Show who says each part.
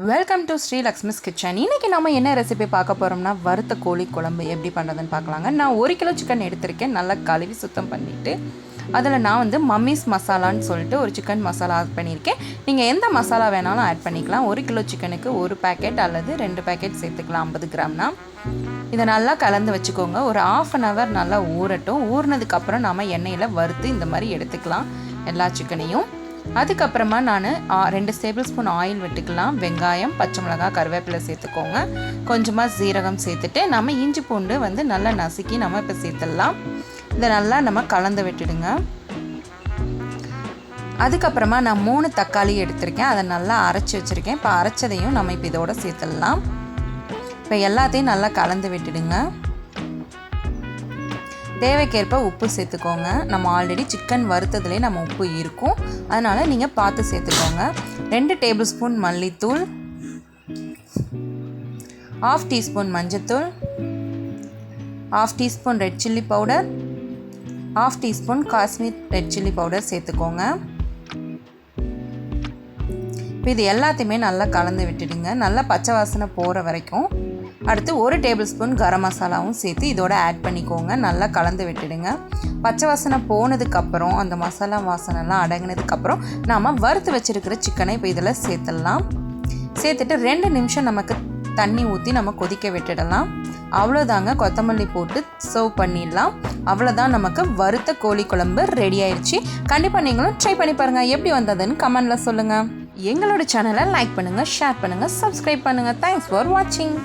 Speaker 1: Welcome to Shri Lakshmi's kitchen. இன்றைக்கி நம்ம என்ன ரெசிபி பார்க்க போகிறோம்னா வறுத்த கோழி குழம்பு எப்படி பண்ணுறதுன்னு பார்க்கலாங்க. நான் 1 கிலோ சிக்கன் எடுத்திருக்கேன். நல்லா கழுவி சுத்தம் பண்ணிவிட்டு அதில் நான் வந்து மம்மிஸ் மசாலான்னு சொல்லிட்டு ஒரு சிக்கன் மசாலா ஆட் பண்ணியிருக்கேன். நீங்கள் எந்த மசாலா வேணாலும் ஆட் பண்ணிக்கலாம். 1 கிலோ சிக்கனுக்கு 1 பேக்கெட் அல்லது 2 பேக்கெட் சேர்த்துக்கலாம் 50 கிராம்னா. இதை நல்லா கலந்து வச்சுக்கோங்க. ஒரு 1/2 hour நல்லா ஊறட்டும். ஊறினதுக்கப்புறம் நாம் எண்ணெயில் வறுத்து இந்த மாதிரி எடுத்துக்கலாம் எல்லா சிக்கனையும். அதுக்கப்புறமா நான் 2 டேபிள் ஸ்பூன் ஆயில் விட்டுக்கலாம். வெங்காயம், பச்சை மிளகாய், கருவேப்பிலை சேர்த்துக்கோங்க. கொஞ்சமாக சீரகம் சேர்த்துட்டு நம்ம இஞ்சி பூண்டு வந்து நல்லா நசுக்கி நம்ம இப்போ சேர்த்துடலாம். இதை நல்லா நம்ம கலந்து விட்டுடுங்க. அதுக்கப்புறமா நான் 3 தக்காளி எடுத்திருக்கேன். அதை நல்லா அரைச்சி வச்சுருக்கேன். இப்போ அரைச்சதையும் நம்ம இப்போ இதோட சேர்த்துடலாம். இப்போ எல்லாத்தையும் நல்லா கலந்து விட்டுடுங்க. தேவைக்கேற்ப உப்பு சேர்த்துக்கோங்க. நம்ம ஆல்ரெடி சிக்கன் வறுத்ததுலேயே நம்ம உப்பு இருக்கும், அதனால் நீங்கள் பார்த்து சேர்த்துக்கோங்க. 2 டேபிள் ஸ்பூன் மல்லித்தூள், 1/2 டீஸ்பூன் மஞ்சத்தூள், 1/2 teaspoon red chilli powder, 1/2 teaspoon Kashmir red chilli powder சேர்த்துக்கோங்க. இப்போ இது எல்லாத்தையுமே நல்லா கலந்து விட்டுடுங்க. நல்லா பச்சை வாசனை போகிற வரைக்கும். அடுத்து 1 டேபிள் ஸ்பூன் கரம் மசாலாவும் சேர்த்து இதோட ஆட் பண்ணிக்கோங்க. நல்லா கலந்து விட்டுடுங்க. பச்சை வாசனை போனதுக்கப்புறம் அந்த மசாலா வாசனைலாம் அடங்கினதுக்கப்புறம் நாம் வறுத்து வச்சுருக்கிற சிக்கனை இப்போ இதில் சேர்த்துடலாம். சேர்த்துட்டு 2 நிமிஷம் நமக்கு தண்ணி ஊற்றி நம்ம கொதிக்க விட்டுடலாம். அவ்வளோதாங்க, கொத்தமல்லி போட்டு சர்வ் பண்ணிடலாம். அவ்வளோதான், நமக்கு வறுத்த கோழி குழம்பு ரெடி ஆயிடுச்சு. கண்டிப்பாக நீங்களும் ட்ரை பண்ணி பாருங்கள். எப்படி வந்ததுன்னு கமெண்டில் சொல்லுங்கள். எங்களோட சேனலை லைக் பண்ணுங்கள், ஷேர் பண்ணுங்கள், சப்ஸ்கிரைப் பண்ணுங்கள். தேங்க்ஸ் ஃபார் வாட்சிங்.